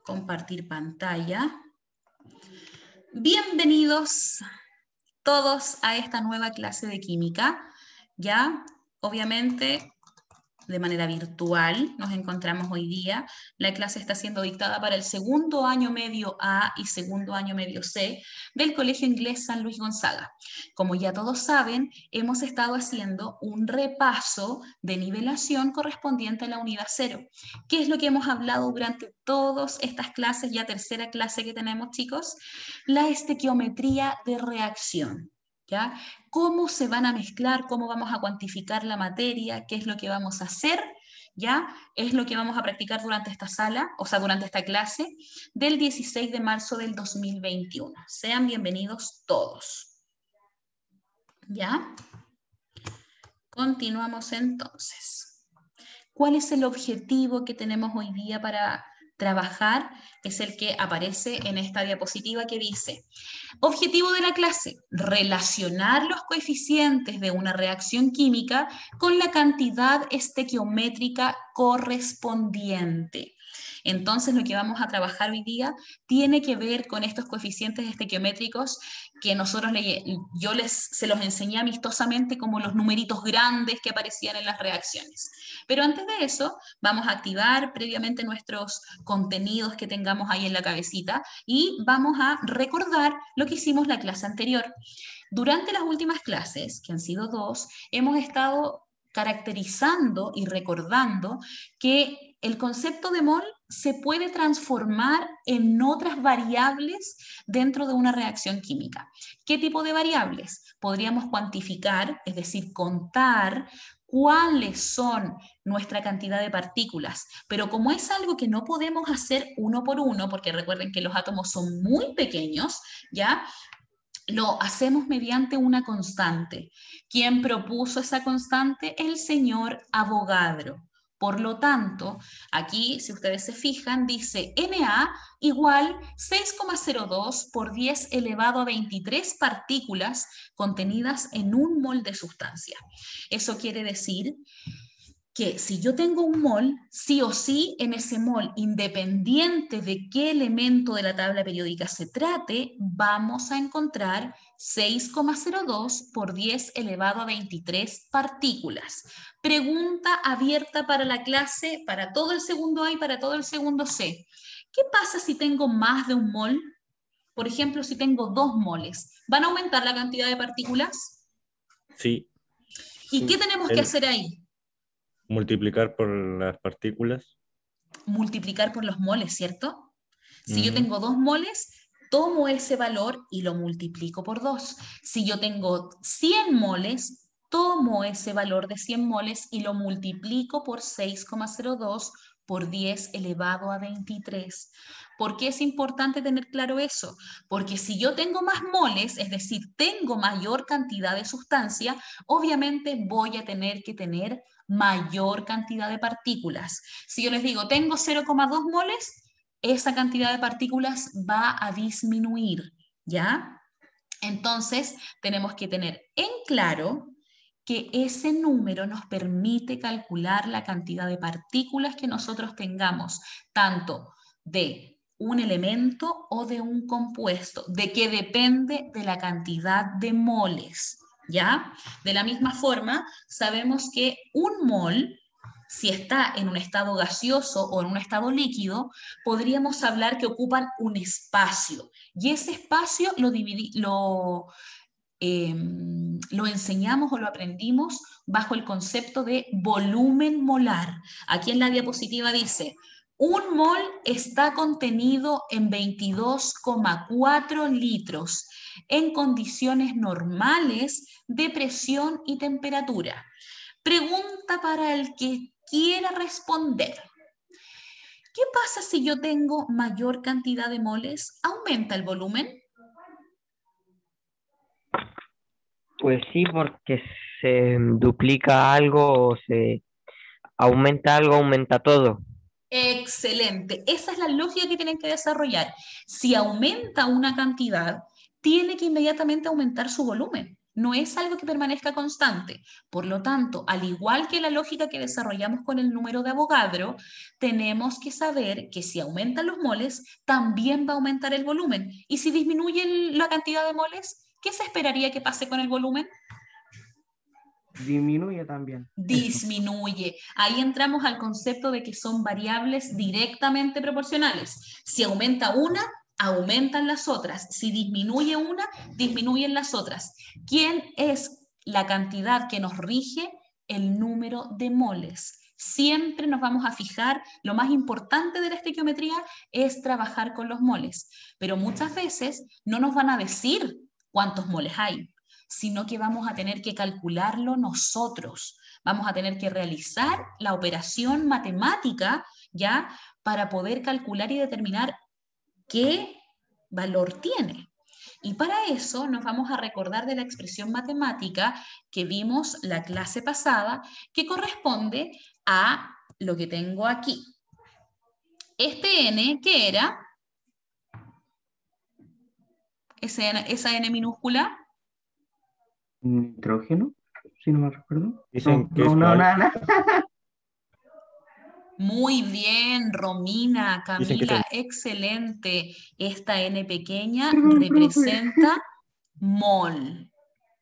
compartir pantalla. Bienvenidos todos a esta nueva clase de química. Ya, obviamente, de manera virtual nos encontramos hoy día. La clase está siendo dictada para el segundo año medio A y segundo año medio C del Colegio Inglés San Luis Gonzaga. Como ya todos saben, hemos estado haciendo un repaso de nivelación correspondiente a la unidad 0. ¿Qué es lo que hemos hablado durante todas estas clases? Ya tercera clase que tenemos, chicos. La estequiometría de reacción. ¿Ya? ¿Cómo se van a mezclar? ¿Cómo vamos a cuantificar la materia? ¿Qué es lo que vamos a hacer? ¿Ya? Es lo que vamos a practicar durante esta sala, o sea, durante esta clase del 16 de marzo del 2021. Sean bienvenidos todos. ¿Ya? Continuamos entonces. ¿Cuál es el objetivo que tenemos hoy día para trabajar? Es el que aparece en esta diapositiva que dice: objetivo de la clase: relacionar los coeficientes de una reacción química con la cantidad estequiométrica correspondiente. Entonces, lo que vamos a trabajar hoy día tiene que ver con estos coeficientes estequiométricos que se los enseñé amistosamente como los numeritos grandes que aparecían en las reacciones. Pero antes de eso, vamos a activar previamente nuestros contenidos que tengamos ahí en la cabecita y vamos a recordar lo que hicimos la clase anterior. Durante las últimas clases, que han sido 2, hemos estado caracterizando y recordando que el concepto de mol se puede transformar en otras variables dentro de una reacción química. ¿Qué tipo de variables? Podríamos cuantificar, es decir, contar cuáles son nuestra cantidad de partículas, pero como es algo que no podemos hacer uno por uno, porque recuerden que los átomos son muy pequeños, ¿ya? Lo hacemos mediante una constante. ¿Quién propuso esa constante? El señor Avogadro. Por lo tanto, aquí, si ustedes se fijan, dice Na igual 6,02 por 10 elevado a 23 partículas contenidas en un mol de sustancia. Eso quiere decir que si yo tengo un mol, sí o sí en ese mol, independiente de qué elemento de la tabla periódica se trate, vamos a encontrar 6,02 por 10 elevado a 23 partículas. Pregunta abierta para la clase, para todo el segundo A y para todo el segundo C. ¿Qué pasa si tengo más de un mol? Por ejemplo, si tengo 2 moles, ¿van a aumentar la cantidad de partículas? Sí. ¿Y qué tenemos que hacer ahí? Multiplicar por las partículas. Multiplicar por los moles, ¿cierto? Si yo tengo 2 moles, tomo ese valor y lo multiplico por 2. Si yo tengo 100 moles, tomo ese valor de 100 moles y lo multiplico por 6,02 por 10 elevado a 23. ¿Por qué es importante tener claro eso? Porque si yo tengo más moles, es decir, tengo mayor cantidad de sustancia, obviamente voy a tener que tener mayor cantidad de partículas. Si yo les digo, tengo 0,2 moles, esa cantidad de partículas va a disminuir, ¿ya? Entonces, tenemos que tener en claro que ese número nos permite calcular la cantidad de partículas que nosotros tengamos, tanto de un elemento o de un compuesto, de que depende de la cantidad de moles, ¿ya? De la misma forma, sabemos que un mol, si está en un estado gaseoso o en un estado líquido, podríamos hablar que ocupan un espacio. Y ese espacio lo enseñamos o lo aprendimos bajo el concepto de volumen molar. Aquí en la diapositiva dice: un mol está contenido en 22,4 litros en condiciones normales de presión y temperatura. Pregunta para el que quiera responder. ¿Qué pasa si yo tengo mayor cantidad de moles? ¿Aumenta el volumen? Pues sí, porque se duplica algo o se aumenta algo, aumenta todo. Excelente. Esa es la lógica que tienen que desarrollar. Si aumenta una cantidad, tiene que inmediatamente aumentar su volumen. no es algo que permanezca constante. Por lo tanto, al igual que la lógica que desarrollamos con el número de Avogadro, tenemos que saber que si aumentan los moles, también va a aumentar el volumen. Y si disminuye la cantidad de moles, ¿qué se esperaría que pase con el volumen? Disminuye también. Eso. Disminuye. Ahí entramos al concepto de que son variables directamente proporcionales. Si aumenta una, aumentan las otras. Si disminuye una, disminuyen las otras. ¿Quién es la cantidad que nos rige? El número de moles. Siempre nos vamos a fijar, lo más importante de la estequiometría es trabajar con los moles, pero muchas veces no nos van a decir cuántos moles hay, sino que vamos a tener que calcularlo nosotros. Vamos a tener que realizar la operación matemática, ¿ya? Para poder calcular y determinar qué valor tiene. Y para eso nos vamos a recordar de la expresión matemática que vimos la clase pasada, que corresponde a lo que tengo aquí. Este n, ¿qué era? Esa n minúscula. Nitrógeno, si no me recuerdo. Dicen que es no, mol. nada. Muy bien, Romina, Dicen que Camila, es excelente. Esta n pequeña Perdón, representa mol,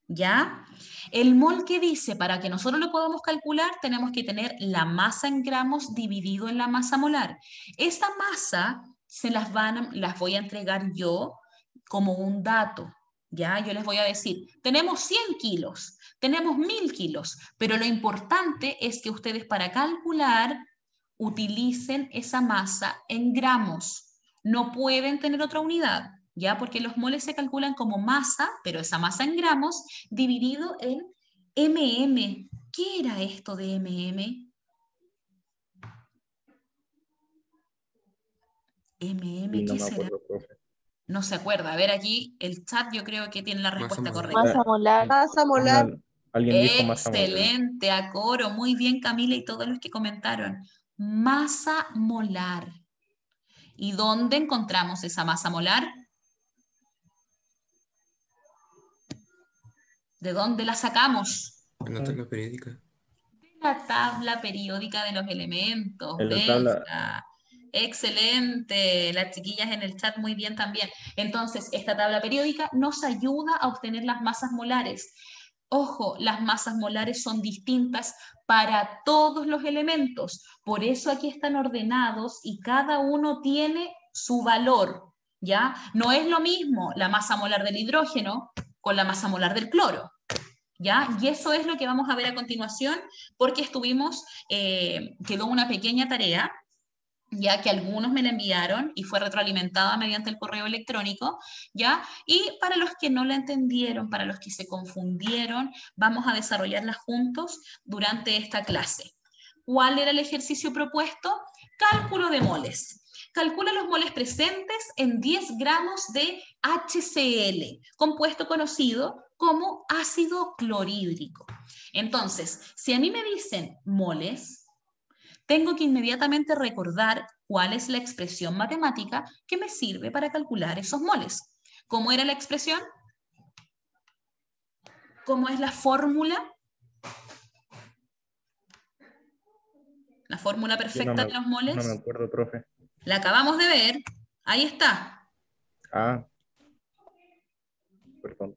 ¿ya? El mol que dice, para que nosotros lo podamos calcular, tenemos que tener la masa en gramos dividido en la masa molar. Esta masa las voy a entregar yo como un dato, ¿ya? Yo les voy a decir, tenemos 100 kilos, tenemos 1000 kilos, pero lo importante es que ustedes para calcular utilicen esa masa en gramos. No pueden tener otra unidad, ¿ya? Porque los moles se calculan como masa, pero esa masa en gramos dividido en mm. ¿Qué era esto de mm? Y no ¿Qué me será? acuerdo, profe. No se acuerda. A ver, aquí el chat yo creo que tiene la respuesta correcta. Masa molar. Masa molar. Alguien dijo masa molar. Excelente, a coro. Muy bien, Camila y todos los que comentaron. Masa molar. ¿Y dónde encontramos esa masa molar? ¿De dónde la sacamos? En la tabla periódica. De la tabla periódica de los elementos. En la tabla. Bella. Excelente. Las chiquillas en el chat muy bien también. Entonces, esta tabla periódica nos ayuda a obtener las masas molares. Ojo, las masas molares son distintas para todos los elementos. Por eso aquí están ordenados y cada uno tiene su valor, ¿ya? No es lo mismo la masa molar del hidrógeno con la masa molar del cloro, ¿ya? Y eso es lo que vamos a ver a continuación, porque quedó una pequeña tarea, ya que algunos me la enviaron y fue retroalimentada mediante el correo electrónico, ¿ya? Y para los que no la entendieron, para los que se confundieron, vamos a desarrollarla juntos durante esta clase. ¿Cuál era el ejercicio propuesto? Cálculo de moles. Calcula los moles presentes en 10 gramos de HCl, compuesto conocido como ácido clorhídrico. Entonces, si a mí me dicen moles, tengo que inmediatamente recordar cuál es la expresión matemática que me sirve para calcular esos moles. ¿Cómo era la expresión? ¿Cómo es la fórmula? La fórmula perfecta de los moles. No me acuerdo, profe. La acabamos de ver. Ahí está. Ah. Perdón.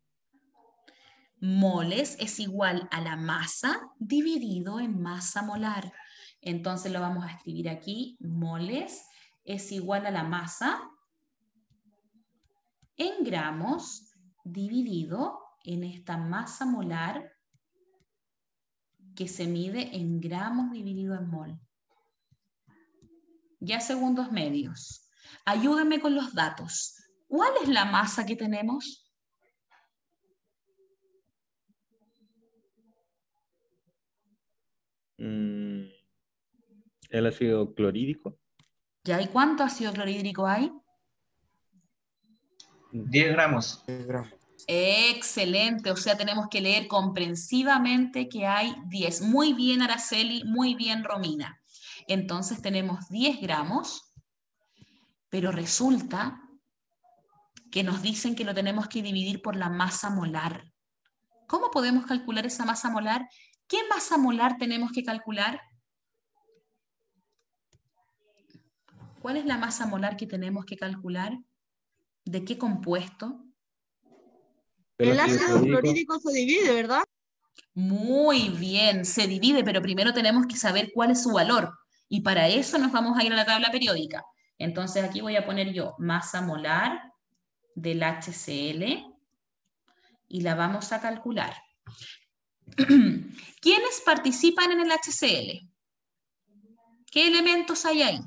Moles es igual a la masa dividido en masa molar. Entonces lo vamos a escribir aquí. Moles es igual a la masa en gramos dividido en esta masa molar que se mide en gramos dividido en mol. Ya segundos medios. Ayúdenme con los datos. ¿Cuál es la masa que tenemos? El ácido clorhídrico. ¿Ya? ¿Y cuánto ácido clorhídrico hay? 10 gramos. 10 gramos. Excelente, o sea, tenemos que leer comprensivamente que hay 10. Muy bien, Araceli, muy bien, Romina. Entonces tenemos 10 gramos, pero resulta que nos dicen que lo tenemos que dividir por la masa molar. ¿Cómo podemos calcular esa masa molar? ¿Qué masa molar tenemos que calcular? ¿Cuál es la masa molar que tenemos que calcular? ¿De qué compuesto? Del El ácido ácido clorhídrico. clorhídrico se divide, ¿verdad? Muy bien, se divide, pero primero tenemos que saber cuál es su valor. Y para eso nos vamos a ir a la tabla periódica. Entonces aquí voy a poner yo masa molar del HCl y la vamos a calcular. ¿Quiénes participan en el HCl? ¿Qué elementos hay ahí?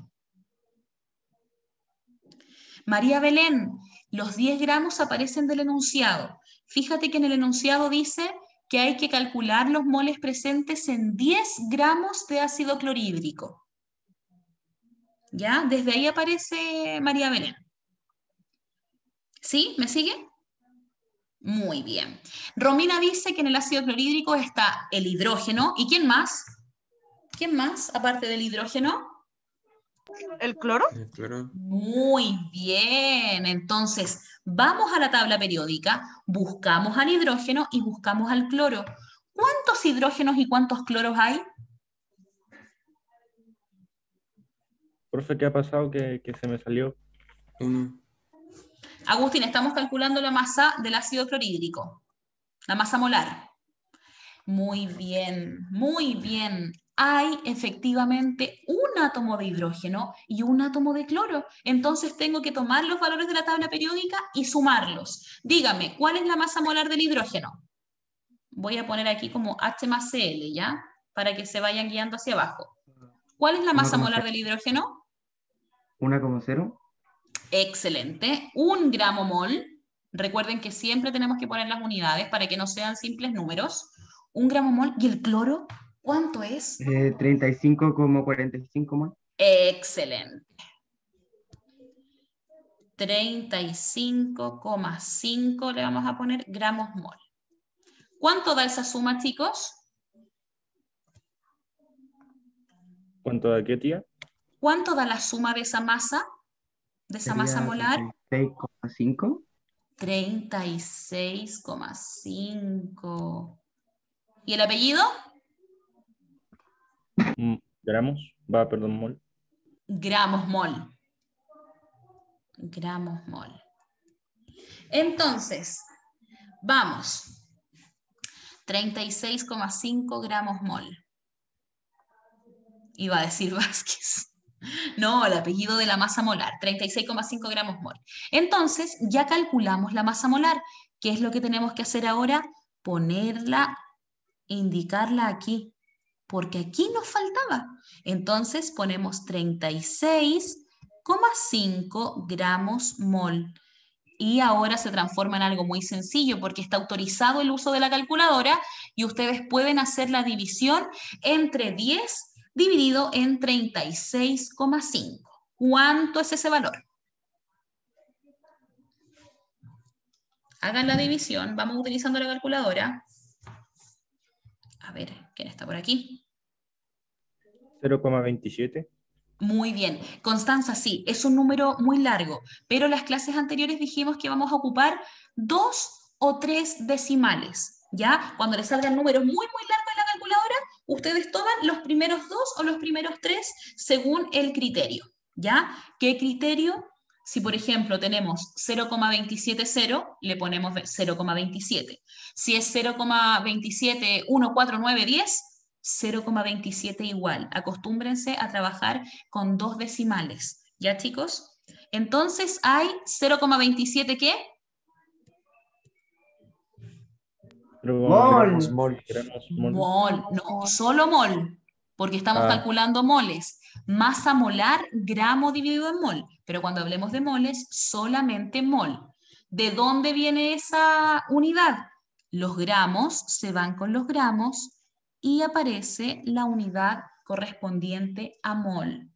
María Belén, los 10 gramos aparecen del enunciado. Fíjate que en el enunciado dice que hay que calcular los moles presentes en 10 gramos de ácido clorhídrico. ¿Ya? Desde ahí aparece María Belén. ¿Sí? ¿Me sigue? Muy bien. Romina dice que en el ácido clorhídrico está el hidrógeno. ¿Y quién más? ¿Quién más, aparte del hidrógeno? ¿El cloro? El cloro. Muy bien. Entonces, vamos a la tabla periódica, buscamos al hidrógeno y buscamos al cloro. ¿Cuántos hidrógenos y cuántos cloros hay? Profe, ¿qué ha pasado? Que se me salió. 1. Agustín, estamos calculando la masa del ácido clorhídrico, la masa molar. Muy bien, muy bien. Hay efectivamente un átomo de hidrógeno y un átomo de cloro. Entonces tengo que tomar los valores de la tabla periódica y sumarlos. Dígame, ¿cuál es la masa molar del hidrógeno? Voy a poner aquí como H más Cl, ¿ya? Para que se vayan guiando hacia abajo. ¿Cuál es la masa molar del hidrógeno? 1,0. Excelente. 1 gramo mol. Recuerden que siempre tenemos que poner las unidades para que no sean simples números. 1 gramo mol. ¿Y el cloro? ¿Cuánto es? 35,45 mol. Excelente. 35,5 le vamos a poner gramos mol. ¿Cuánto da esa suma, chicos? ¿Cuánto da qué, tía? ¿Cuánto da la suma de esa masa? De esa masa Sería molar. 36,5. 36,5. ¿Y el apellido? Gramos. Va, perdón, mol. Gramos mol. Gramos mol. Entonces, vamos. 36,5 gramos mol. Iba a decir Vázquez. No, el apellido de la masa molar, 36,5 gramos mol. Entonces, ya calculamos la masa molar. ¿Qué es lo que tenemos que hacer ahora? Ponerla, indicarla aquí, porque aquí nos faltaba. Entonces, ponemos 36,5 gramos mol. Y ahora se transforma en algo muy sencillo porque está autorizado el uso de la calculadora y ustedes pueden hacer la división entre 10 dividido en 36,5. ¿Cuánto es ese valor? Hagan la división, vamos utilizando la calculadora. A ver, ¿quién está por aquí? 0,27. Muy bien. Constanza, sí, es un número muy largo, pero en las clases anteriores dijimos que vamos a ocupar 2 o 3 decimales, ¿ya? Cuando les salgan números muy largos en la calculadora, ustedes toman los primeros 2 o los primeros 3 según el criterio, ¿ya? ¿Qué criterio? Si, por ejemplo, tenemos 0,270, le ponemos 0,27. Si es 0,2714910, 0,27 igual. Acostúmbrense a trabajar con 2 decimales. ¿Ya, chicos? Entonces hay 0,27 ¿qué? Gramos mol. Gramos mol. Mol, no, solo mol, porque estamos calculando moles. Masa molar, gramo dividido en mol. Pero cuando hablemos de moles, solamente mol. ¿De dónde viene esa unidad? Los gramos se van con los gramos y aparece la unidad correspondiente a mol.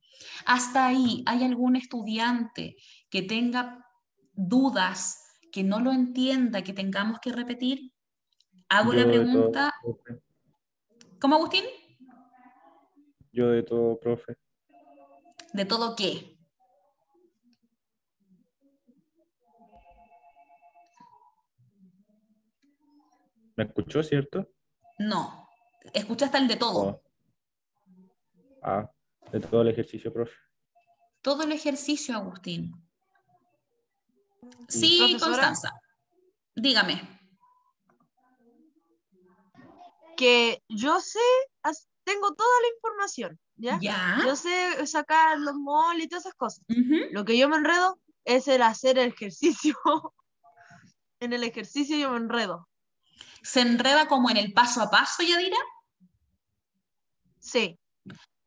Hasta ahí, ¿hay algún estudiante que tenga dudas, que no lo entienda, que tengamos que repetir? Hago la Yo de todo, pregunta. profe. ¿Cómo, Agustín? Yo de todo, profe. ¿De todo qué? ¿Me escuchó, cierto? No, escuchaste el de todo. Oh, de todo el ejercicio, profe. Todo el ejercicio, Agustín. Sí. Sí, Profesora. Constanza. Dígame. Que yo sé, tengo toda la información, ¿ya? ¿Ya? Yo sé sacar los moles y todas esas cosas. Ujú. Lo que yo me enredo es el hacer el ejercicio. En el ejercicio yo me enredo. ¿Se enreda como en el paso a paso, Yadira? Sí,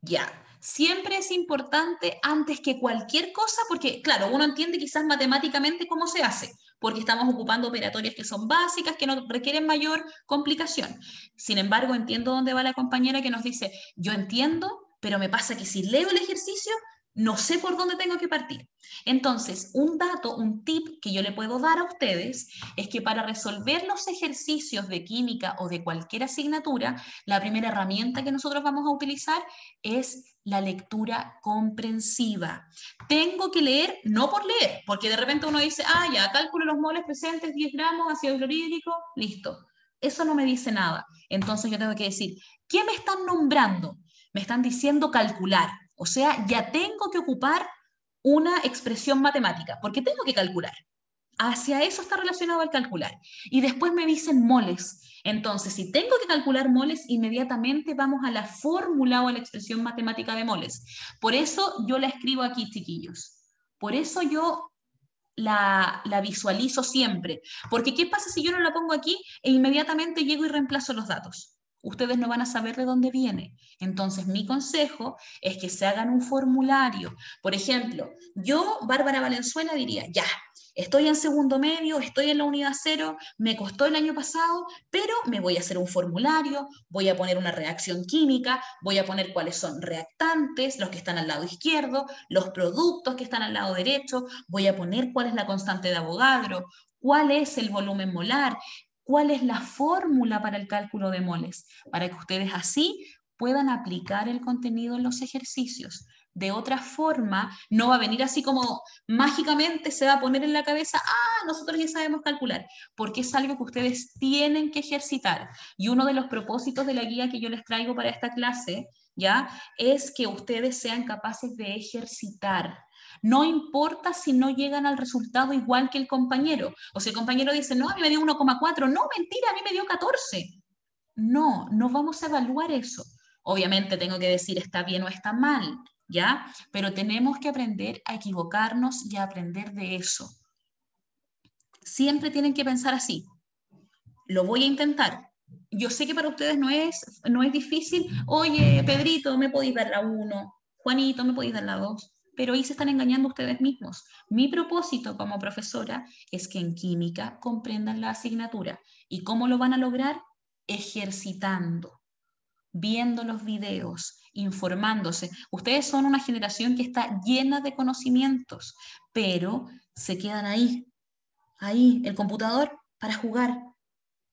Ya. Siempre es importante antes que cualquier cosa, porque claro, uno entiende quizás matemáticamente cómo se hace, porque estamos ocupando operatorias que son básicas, que no requieren mayor complicación. Sin embargo, entiendo dónde va la compañera que nos dice, yo entiendo, pero me pasa que si leo el ejercicio, no sé por dónde tengo que partir. Entonces, un dato, un tip que yo le puedo dar a ustedes es que para resolver los ejercicios de química o de cualquier asignatura, la primera herramienta que nosotros vamos a utilizar es la lectura comprensiva. Tengo que leer, no por leer, porque de repente uno dice, ya, cálculo los moles presentes, 10 gramos, ácido clorhídrico, listo. Eso no me dice nada. Entonces yo tengo que decir, ¿qué me están nombrando? Me están diciendo calcular. O sea, ya tengo que ocupar una expresión matemática, porque tengo que calcular. Hacia eso está relacionado el calcular. Y después me dicen moles. Entonces, si tengo que calcular moles, inmediatamente vamos a la fórmula o a la expresión matemática de moles. Por eso yo la escribo aquí, chiquillos. Por eso yo la visualizo siempre. Porque ¿qué pasa si yo no la pongo aquí e inmediatamente llego y reemplazo los datos? Ustedes no van a saber de dónde viene. Entonces, mi consejo es que se hagan un formulario. Por ejemplo, yo, Bárbara Valenzuela, diría, ya, estoy en segundo medio, estoy en la unidad 0, me costó el año pasado, pero me voy a hacer un formulario, voy a poner una reacción química, voy a poner cuáles son reactantes, los que están al lado izquierdo, los productos que están al lado derecho, voy a poner cuál es la constante de Avogadro, cuál es el volumen molar, cuál es la fórmula para el cálculo de moles, para que ustedes así puedan aplicar el contenido en los ejercicios. De otra forma, no va a venir así como mágicamente se va a poner en la cabeza, nosotros ya sabemos calcular, porque es algo que ustedes tienen que ejercitar. Y uno de los propósitos de la guía que yo les traigo para esta clase, ¿ya? Es que ustedes sean capaces de ejercitar. No importa si no llegan al resultado igual que el compañero. O si el compañero dice, no, a mí me dio 1,4. No, mentira, a mí me dio 14. No, no vamos a evaluar eso. Obviamente tengo que decir está bien o está mal, ¿ya? Pero tenemos que aprender a equivocarnos y a aprender de eso. Siempre tienen que pensar así. Lo voy a intentar. Yo sé que para ustedes no es difícil. Oye, Pedrito, ¿me podéis dar la 1? Juanito, ¿me podéis dar la 2? Pero ahí se están engañando ustedes mismos. Mi propósito como profesora es que en química comprendan la asignatura. ¿Y cómo lo van a lograr? Ejercitando, viendo los videos, informándose. Ustedes son una generación que está llena de conocimientos, pero se quedan ahí, el computador para jugar.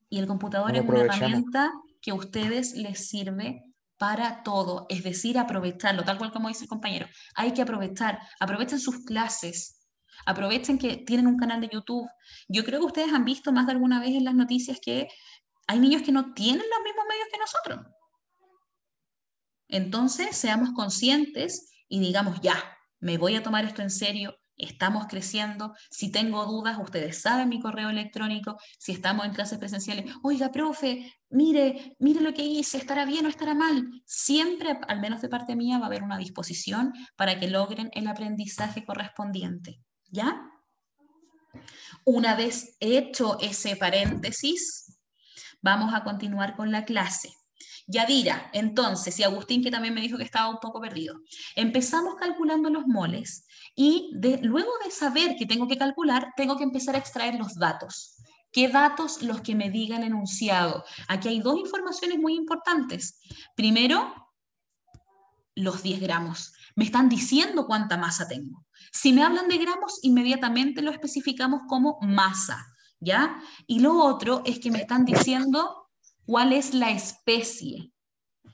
Y el computador No es lo una aprovechamos. herramienta que a ustedes les sirve para todo, es decir, aprovecharlo, tal cual como dice el compañero. Hay que aprovechar, aprovechen sus clases, aprovechen que tienen un canal de YouTube. Yo creo que ustedes han visto más de alguna vez en las noticias que hay niños que no tienen los mismos medios que nosotros. Entonces, seamos conscientes y digamos, ya, me voy a tomar esto en serio, estamos creciendo, si tengo dudas, ustedes saben mi correo electrónico, si estamos en clases presenciales, oiga, profe, mire lo que hice, ¿estará bien o estará mal? Siempre, al menos de parte mía, va a haber una disposición para que logren el aprendizaje correspondiente, ¿ya? Una vez hecho ese paréntesis, vamos a continuar con la clase. Yadira, entonces, y Agustín, que también me dijo que estaba un poco perdido. Empezamos calculando los moles y luego de saber que tengo que calcular, tengo que empezar a extraer los datos. ¿Qué datos? Los que me diga el enunciado. Aquí hay dos informaciones muy importantes. Primero, los 10 gramos. Me están diciendo cuánta masa tengo. Si me hablan de gramos, inmediatamente lo especificamos como masa, ¿ya? Y lo otro es que me están diciendo cuál es la especie.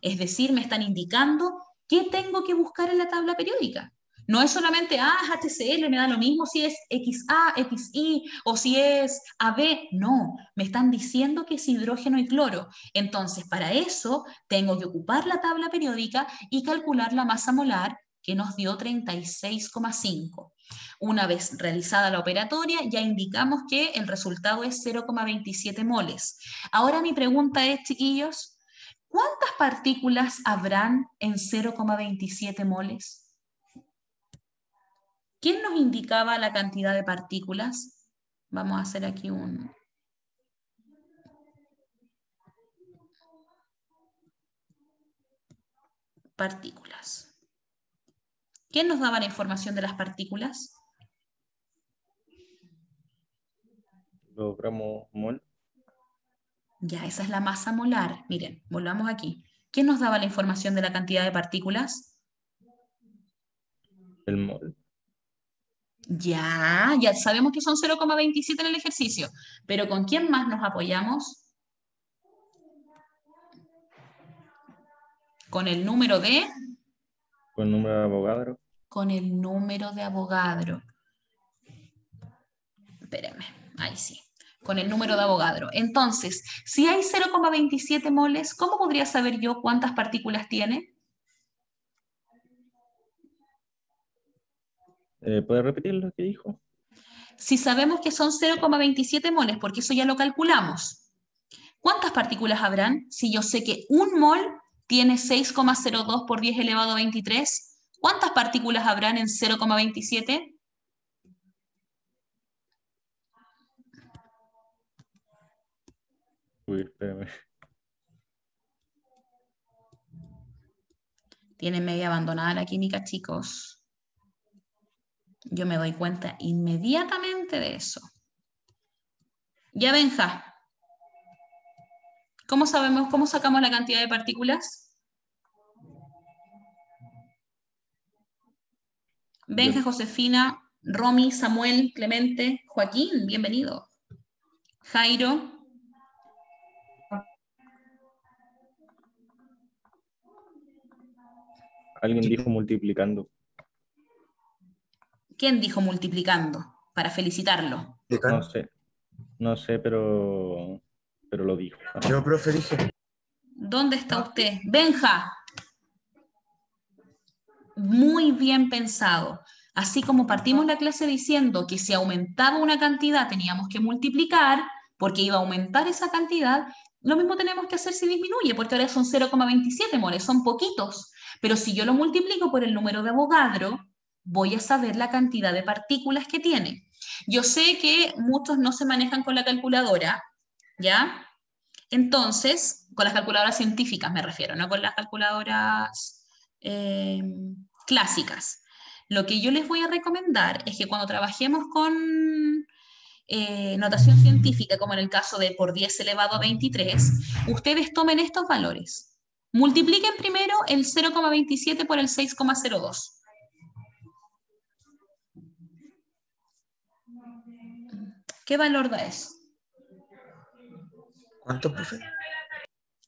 Es decir, me están indicando qué tengo que buscar en la tabla periódica. No es solamente, es HCl, me da lo mismo si es XA, XY o si es AB. No, me están diciendo que es hidrógeno y cloro. Entonces, para eso tengo que ocupar la tabla periódica y calcular la masa molar que nos dio 36,5. Una vez realizada la operatoria, ya indicamos que el resultado es 0,27 moles. Ahora mi pregunta es, chiquillos, ¿cuántas partículas habrán en 0,27 moles? ¿Quién nos indicaba la cantidad de partículas? Vamos a hacer aquí un... Partículas. ¿Quién nos daba la información de las partículas? Los gramos mol. Ya, esa es la masa molar. Miren, volvamos aquí. ¿Quién nos daba la información de la cantidad de partículas? El mol. Ya sabemos que son 0,27 en el ejercicio, pero ¿con quién más nos apoyamos? Con el número de... Con el número de Avogadro. Con el número de Avogadro. Espérenme, ahí sí. Con el número de Avogadro. Entonces, si hay 0,27 moles, ¿cómo podría saber yo cuántas partículas tiene? ¿Puede repetir lo que dijo? Si sabemos que son 0,27 moles, porque eso ya lo calculamos, ¿cuántas partículas habrán? Si yo sé que un mol tiene 6,02 por 10 elevado a 23, ¿cuántas partículas habrán en 0,27? Uy, espérame. Tienen media abandonada la química, chicos. Yo me doy cuenta inmediatamente de eso. Ya, Benja. ¿Cómo sabemos, cómo sacamos la cantidad de partículas? Benja, Josefina, Romy, Samuel, Clemente, Joaquín, bienvenido. Jairo. Alguien dijo multiplicando. ¿Quién dijo multiplicando? Para felicitarlo. No sé, pero lo dijo. Yo, profe, dije. ¿Dónde está usted? Benja. Muy bien pensado. Así como partimos la clase diciendo que si aumentaba una cantidad teníamos que multiplicar porque iba a aumentar esa cantidad, lo mismo tenemos que hacer si disminuye, porque ahora son 0,27 moles, son poquitos. Pero si yo lo multiplico por el número de Avogadro, voy a saber la cantidad de partículas que tiene. Yo sé que muchos no se manejan con la calculadora, ¿ya? Entonces, con las calculadoras científicas me refiero, no con las calculadoras clásicas. Lo que yo les voy a recomendar es que cuando trabajemos con notación científica, como en el caso de por 10 elevado a 23, ustedes tomen estos valores. Multipliquen primero el 0,27 por el 6,02. ¿Qué valor da eso? ¿Cuánto, profe?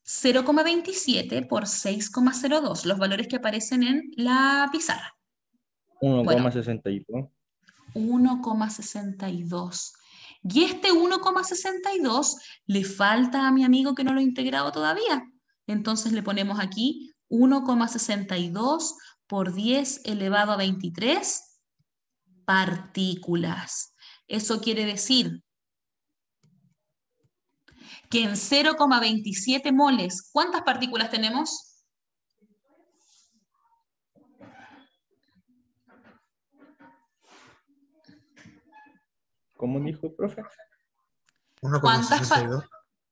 0,27 por 6,02, los valores que aparecen en la pizarra. 1,62. 1,62. Y este 1,62 le falta a mi amigo que no lo he integrado todavía. Entonces le ponemos aquí 1,62 por 10 elevado a 23 partículas. Eso quiere decir que en 0,27 moles, ¿cuántas partículas tenemos? ¿Cómo dijo el profe? 1,62.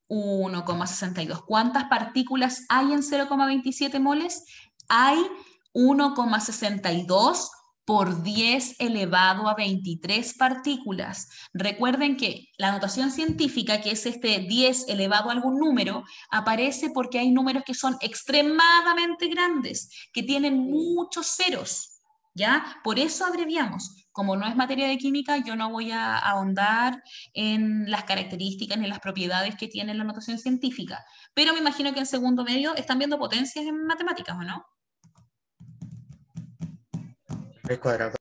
1,62. ¿Cuántas partículas hay en 0,27 moles? Hay 1,62 por 10 elevado a 23 partículas. Recuerden que la notación científica, que es este 10 elevado a algún número, aparece porque hay números que son extremadamente grandes, que tienen muchos ceros, ¿ya? Por eso abreviamos. Como no es materia de química, yo no voy a ahondar en las características ni las propiedades que tiene la notación científica. Pero me imagino que en segundo medio están viendo potencias en matemáticas, ¿o no? Raíz cuadrada.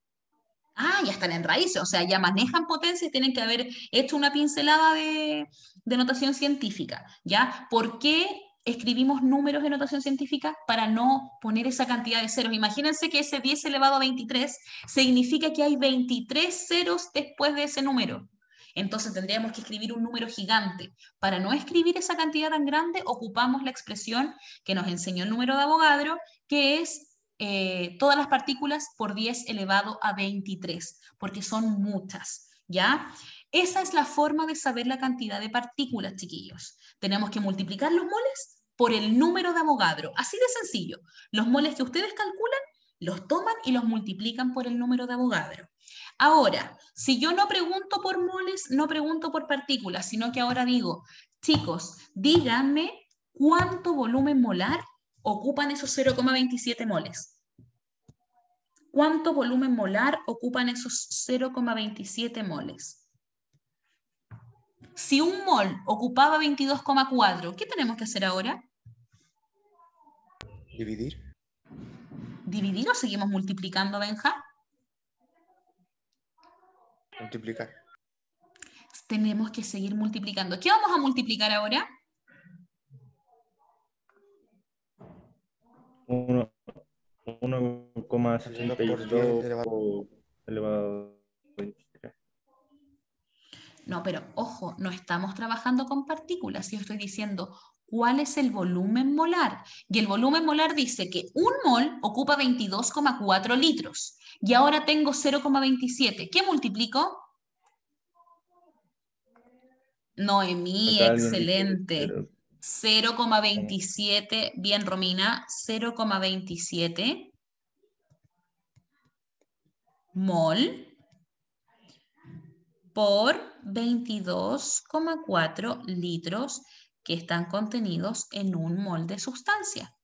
Ah, ya están en raíces, o sea, ya manejan potencia y tienen que haber hecho una pincelada de notación científica, ¿ya? ¿Por qué escribimos números en notación científica? Para no poner esa cantidad de ceros. Imagínense que ese 10 elevado a 23 significa que hay 23 ceros después de ese número. Entonces tendríamos que escribir un número gigante. Para no escribir esa cantidad tan grande, ocupamos la expresión que nos enseñó el número de Avogadro, que es todas las partículas por 10 elevado a 23, porque son muchas, ¿ya? Esa es la forma de saber la cantidad de partículas, chiquillos. Tenemos que multiplicar los moles por el número de Avogadro, así de sencillo. Los moles que ustedes calculan, los toman y los multiplican por el número de Avogadro. Ahora, si yo no pregunto por moles, no pregunto por partículas, sino que ahora digo, chicos, díganme cuánto volumen molar ocupan esos 0,27 moles. ¿Cuánto volumen molar ocupan esos 0,27 moles? Si un mol ocupaba 22,4, ¿qué tenemos que hacer ahora? Dividir. ¿Dividir o seguimos multiplicando, Benja? Multiplicar. Tenemos que seguir multiplicando. ¿Qué vamos a multiplicar ahora? 1,62 elevado a 23. No, pero ojo, no estamos trabajando con partículas. Yo estoy diciendo cuál es el volumen molar. Y el volumen molar dice que un mol ocupa 22,4 litros. Y ahora tengo 0,27. ¿Qué multiplico? Noemí, Acá alguien dice excelente. 0,27, bien Romina, 0,27 mol por 22,4 litros que están contenidos en un mol de sustancia.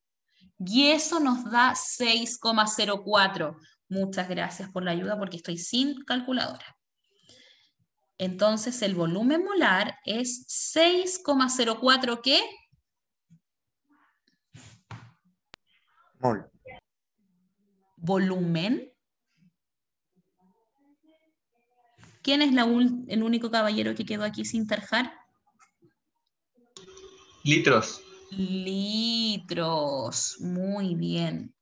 Y eso nos da 6,04. Muchas gracias por la ayuda porque estoy sin calculadora. Entonces el volumen molar es 6,04 ¿qué? Mol. Volumen. ¿Quién es el único caballero que quedó aquí sin tarjar? Litros. Litros. Muy bien.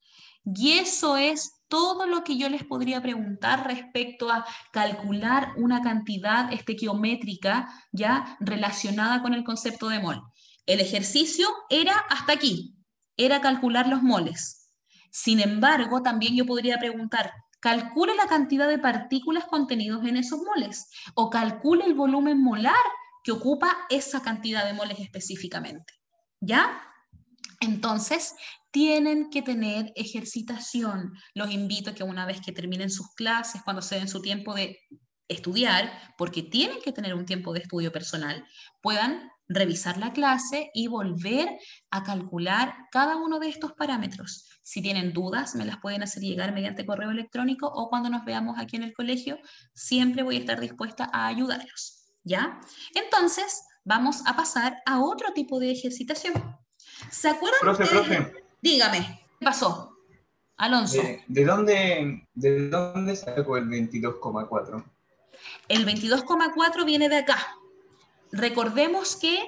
Y eso es todo lo que yo les podría preguntar respecto a calcular una cantidad estequiométrica ya relacionada con el concepto de mol. El ejercicio era hasta aquí, era calcular los moles. Sin embargo, también yo podría preguntar, calcule la cantidad de partículas contenidos en esos moles o calcule el volumen molar que ocupa esa cantidad de moles específicamente. ¿Ya? Entonces, tienen que tener ejercitación. Los invito a que una vez que terminen sus clases, cuando se den su tiempo de estudiar, porque tienen que tener un tiempo de estudio personal, puedan revisar la clase y volver a calcular cada uno de estos parámetros. Si tienen dudas, me las pueden hacer llegar mediante correo electrónico o cuando nos veamos aquí en el colegio, siempre voy a estar dispuesta a ayudarlos, ¿ya? Entonces, vamos a pasar a otro tipo de ejercitación. ¿Se acuerdan Profe, ustedes? profe. Dígame, ¿qué pasó? Alonso. ¿De dónde sacó el 22,4? El 22,4 viene de acá. Recordemos que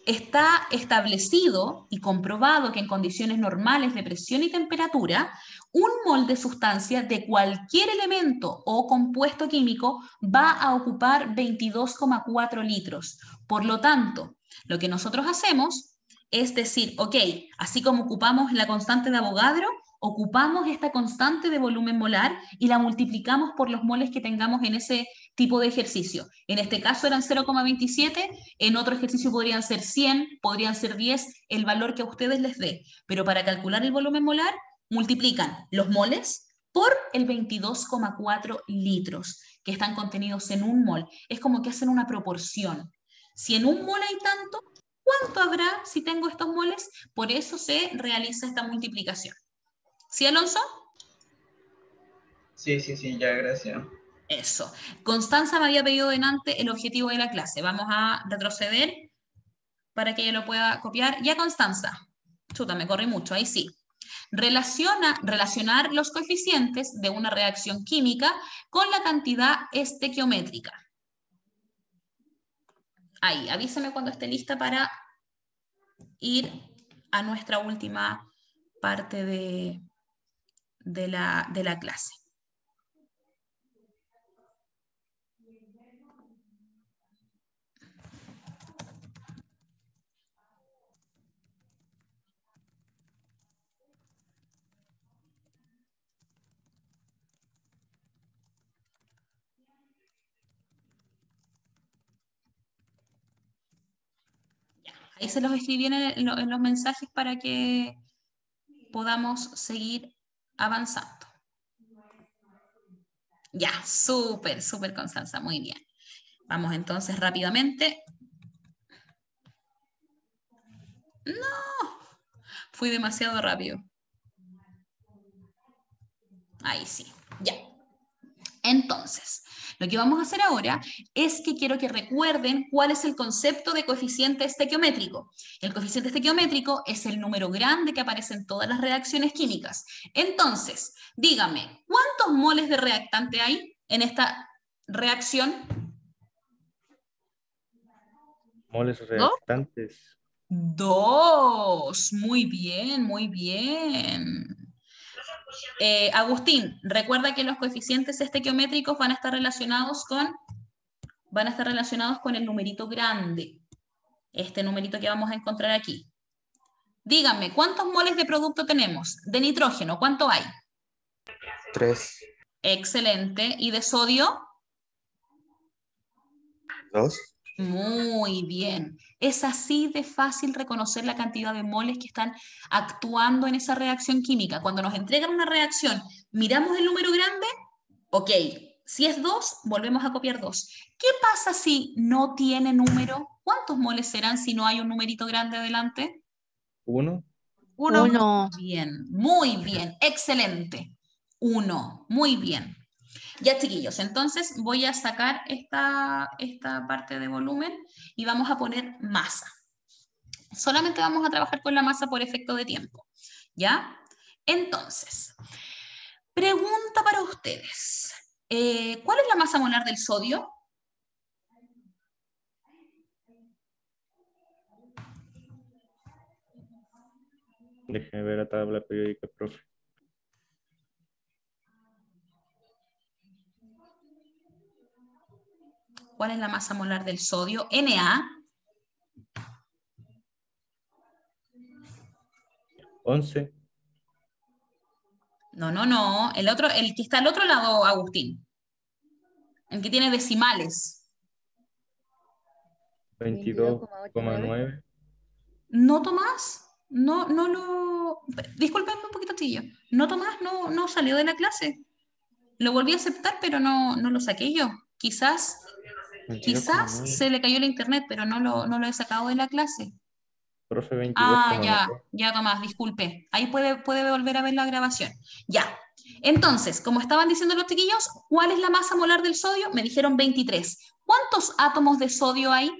está establecido y comprobado que en condiciones normales de presión y temperatura, un mol de sustancia de cualquier elemento o compuesto químico va a ocupar 22,4 litros. Por lo tanto, lo que nosotros hacemos es decir, ok, así como ocupamos la constante de Avogadro, ocupamos esta constante de volumen molar y la multiplicamos por los moles que tengamos en ese tipo de ejercicio. En este caso eran 0,27, en otro ejercicio podrían ser 100, podrían ser 10, el valor que a ustedes les dé. Pero para calcular el volumen molar, multiplican los moles por el 22,4 litros que están contenidos en un mol. Es como que hacen una proporción. Si en un mol hay tanto, ¿cuánto habrá si tengo estos moles? Por eso se realiza esta multiplicación. ¿Sí, Alonso? Sí, ya, gracias. Eso. Constanza me había pedido delante el objetivo de la clase. Vamos a retroceder para que ella lo pueda copiar. Ya, Constanza. Chuta, me corrí mucho, ahí sí. Relacionar los coeficientes de una reacción química con la cantidad estequiométrica. Ahí, avísame cuando esté lista para ir a nuestra última parte de la clase. Ahí se los escribí en los mensajes para que podamos seguir avanzando. Ya, súper, súper, Constanza, muy bien. Vamos entonces rápidamente. No, fui demasiado rápido. Ahí sí, ya. Entonces, lo que vamos a hacer ahora es que quiero que recuerden cuál es el concepto de coeficiente estequiométrico. El coeficiente estequiométrico es el número grande que aparece en todas las reacciones químicas. Entonces, dígame, ¿cuántos moles de reactante hay en esta reacción? Moles reactantes. 2. Muy bien, muy bien. Agustín, recuerda que los coeficientes estequiométricos van a estar relacionados con el numerito grande. Este numerito que vamos a encontrar aquí. Díganme, ¿cuántos moles de producto tenemos? De nitrógeno, ¿cuánto hay? 3, Excelente. ¿Y de sodio? 2, Muy bien. Es así de fácil reconocer la cantidad de moles que están actuando en esa reacción química. Cuando nos entregan una reacción, miramos el número grande, ok. Si es 2, volvemos a copiar 2. ¿Qué pasa si no tiene número? ¿Cuántos moles serán si no hay un numerito grande adelante? 1. 1. Bien, muy bien, excelente. 1, muy bien. Ya, chiquillos, entonces voy a sacar esta parte de volumen y vamos a poner masa. Solamente vamos a trabajar con la masa por efecto de tiempo, ¿ya? Entonces, pregunta para ustedes. ¿Cuál es la masa molar del sodio? Déjeme ver la tabla periódica, profe. ¿Cuál es la masa molar del sodio? Na. 11. No. El que está al otro lado, Agustín. El que tiene decimales. 22,9. ¿No, Tomás? No lo... Discúlpenme un poquito, Tillo. No, Tomás, no salió de la clase. Lo volví a aceptar, pero no lo saqué yo. Quizás 22,9. se le cayó el internet, pero no lo he sacado de la clase. Profe, Ah, 22,9. ya, Tomás, disculpe. Ahí puede volver a ver la grabación. Ya. Entonces, como estaban diciendo los chiquillos, ¿cuál es la masa molar del sodio? Me dijeron 23. ¿Cuántos átomos de sodio hay?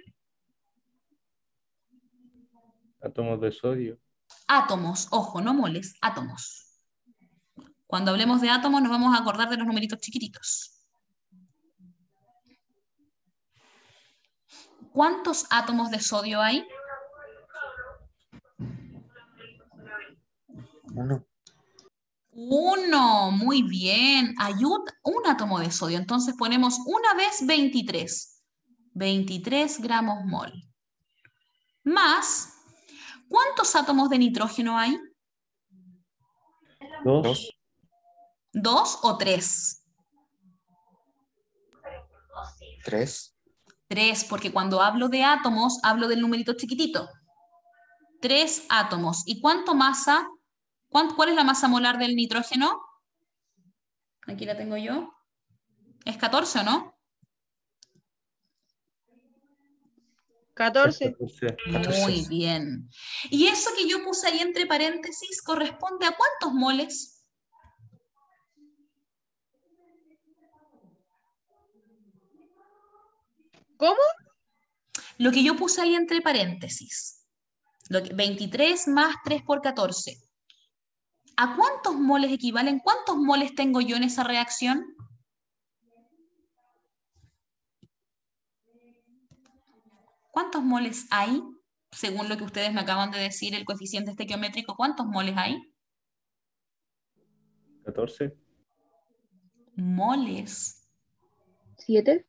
Átomos de sodio. Átomos, ojo, no moles, átomos. Cuando hablemos de átomos nos vamos a acordar de los numeritos chiquititos. ¿Cuántos átomos de sodio hay? 1, 1, muy bien. Hay un átomo de sodio, entonces ponemos una vez 23. 23 gramos mol. Más, ¿cuántos átomos de nitrógeno hay? 2. ¿2 o 3? 3, 3, porque cuando hablo de átomos, hablo del numerito chiquitito. 3 átomos. ¿Y cuánto masa? ¿Cuál es la masa molar del nitrógeno? Aquí la tengo yo. ¿Es 14 o no? 14. 14. Muy bien. ¿Y eso que yo puse ahí entre paréntesis corresponde a cuántos moles? ¿Cómo? Lo que yo puse ahí entre paréntesis. 23 más 3 por 14. ¿A cuántos moles equivalen? ¿Cuántos moles tengo yo en esa reacción? ¿Cuántos moles hay? Según lo que ustedes me acaban de decir, el coeficiente estequiométrico, ¿cuántos moles hay? 14. Moles. 7.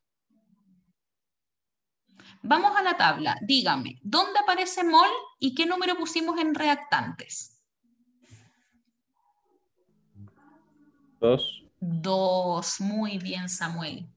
Vamos a la tabla. Dígame, ¿dónde aparece mol y qué número pusimos en reactantes? 2. 2. Muy bien, Samuel.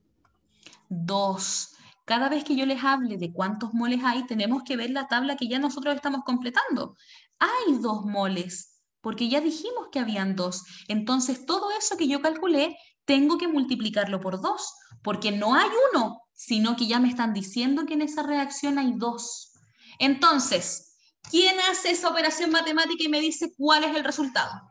2. Cada vez que yo les hable de cuántos moles hay, tenemos que ver la tabla que ya nosotros estamos completando. Hay 2 moles, porque ya dijimos que habían 2. Entonces, todo eso que yo calculé, tengo que multiplicarlo por 2, porque no hay 1, sino que ya me están diciendo que en esa reacción hay 2. Entonces, ¿quién hace esa operación matemática y me dice cuál es el resultado?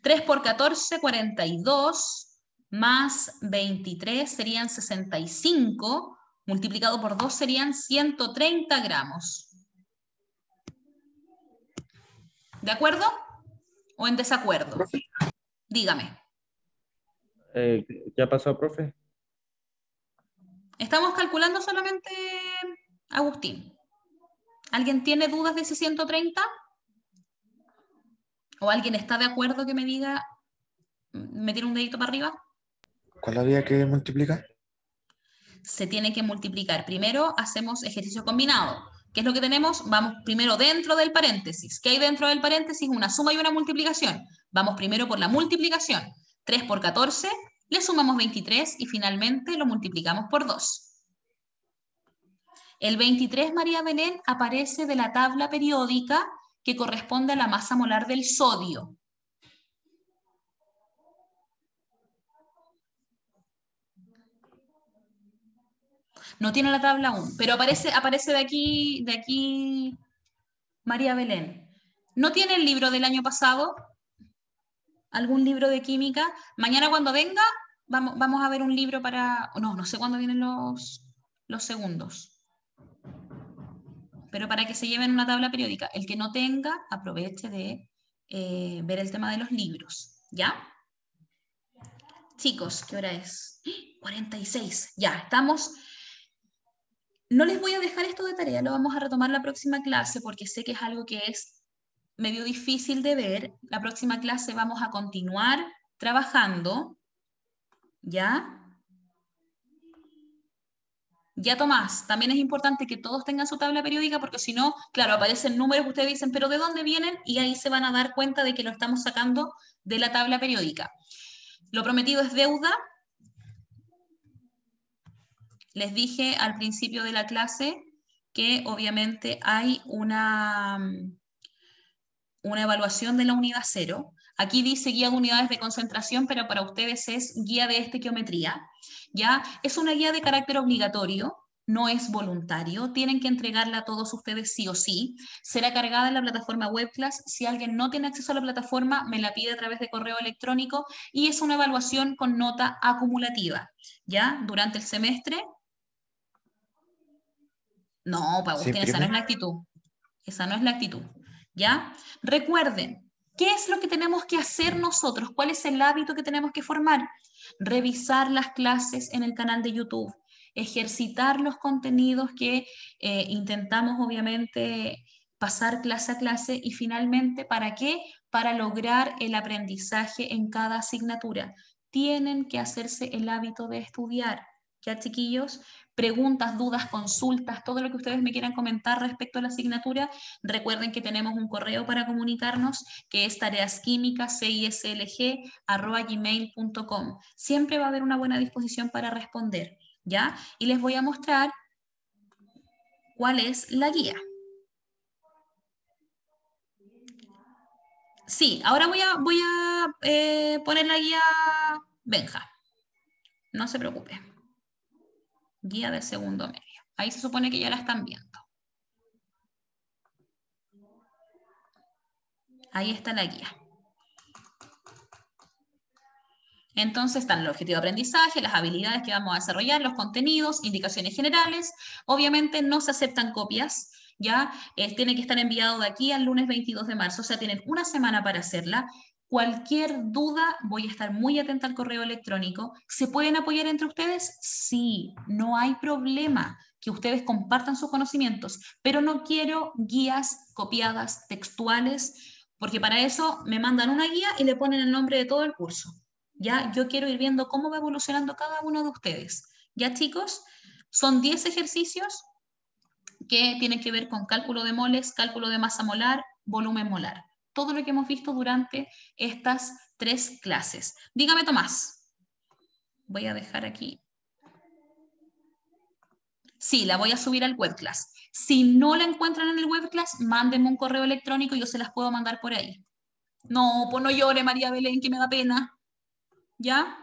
Tres por 14, 42, más 23 serían 65, multiplicado por 2 serían 130 gramos. ¿De acuerdo? ¿O en desacuerdo? Profe, Dígame. ¿Ya pasó, profe? Estamos calculando solamente, Agustín. ¿Alguien tiene dudas de ese 130? ¿O alguien está de acuerdo que me diga, me tire un dedito para arriba? ¿cuál había que multiplicar? Se tiene que multiplicar. Primero hacemos ejercicio combinado. ¿Qué es lo que tenemos? Vamos primero dentro del paréntesis. ¿Qué hay dentro del paréntesis? Una suma y una multiplicación. Vamos primero por la multiplicación. 3 por 14, le sumamos 23 y finalmente lo multiplicamos por 2. El 23, María Belén, aparece de la tabla periódica que corresponde a la masa molar del sodio. No tiene la tabla aún, pero aparece de aquí María Belén. ¿No tiene el libro del año pasado? ¿Algún libro de química? Mañana cuando venga, vamos a ver un libro para... No sé cuándo vienen los segundos. Pero para que se lleven una tabla periódica. El que no tenga, aproveche de ver el tema de los libros. ¿Ya? Chicos, ¿qué hora es? 46. Ya, estamos... No les voy a dejar esto de tarea, lo vamos a retomar la próxima clase porque sé que es algo que es medio difícil de ver. La próxima clase vamos a continuar trabajando, ¿ya? Ya, Tomás, también es importante que todos tengan su tabla periódica porque si no, claro, aparecen números que ustedes dicen, pero ¿de dónde vienen? Y ahí se van a dar cuenta de que lo estamos sacando de la tabla periódica. Lo prometido es deuda. Les dije al principio de la clase que obviamente hay una evaluación de la unidad 0. Aquí dice guía de unidades de concentración, pero para ustedes es guía de estequiometría. ¿Ya? Es una guía de carácter obligatorio, no es voluntario, tienen que entregarla a todos ustedes sí o sí. Será cargada en la plataforma WebClass. Si alguien no tiene acceso a la plataforma, me la pide a través de correo electrónico y es una evaluación con nota acumulativa. ¿Ya? Durante el semestre. No, para ¿Se Agustín, esa no es imprime? la actitud. Esa no es la actitud. ¿Ya? Recuerden, ¿qué es lo que tenemos que hacer nosotros? ¿Cuál es el hábito que tenemos que formar? Revisar las clases en el canal de YouTube, ejercitar los contenidos que intentamos obviamente pasar clase a clase y finalmente, ¿para qué? Para lograr el aprendizaje en cada asignatura. Tienen que hacerse el hábito de estudiar. ¿Ya, chiquillos? Preguntas, dudas, consultas, todo lo que ustedes me quieran comentar respecto a la asignatura, recuerden que tenemos un correo para comunicarnos que es tareasquímicas@gmail.com. Siempre va a haber una buena disposición para responder, ¿ya? Y les voy a mostrar cuál es la guía. Sí, ahora voy a poner la guía Benja. No se preocupe. Guía de segundo medio. Ahí se supone que ya la están viendo. Ahí está la guía. Entonces están el objetivo de aprendizaje, las habilidades que vamos a desarrollar, los contenidos, indicaciones generales. Obviamente no se aceptan copias, ¿ya? Tiene que estar enviado de aquí al lunes 22 de marzo, o sea, tienen una semana para hacerla. Cualquier duda, voy a estar muy atenta al correo electrónico. ¿Se pueden apoyar entre ustedes? Sí, no hay problema que ustedes compartan sus conocimientos, pero no quiero guías copiadas textuales, porque para eso me mandan una guía y le ponen el nombre de todo el curso. ¿Ya? Yo quiero ir viendo cómo va evolucionando cada uno de ustedes. ¿Ya, chicos? Son 10 ejercicios que tienen que ver con cálculo de moles, cálculo de masa molar, volumen molar. Todo lo que hemos visto durante estas 3 clases. Dígame, Tomás. Voy a dejar aquí. Sí, la voy a subir al webclass. Si no la encuentran en el webclass, mándenme un correo electrónico y yo se las puedo mandar por ahí. No, pues no llore, María Belén, que me da pena. ¿Ya?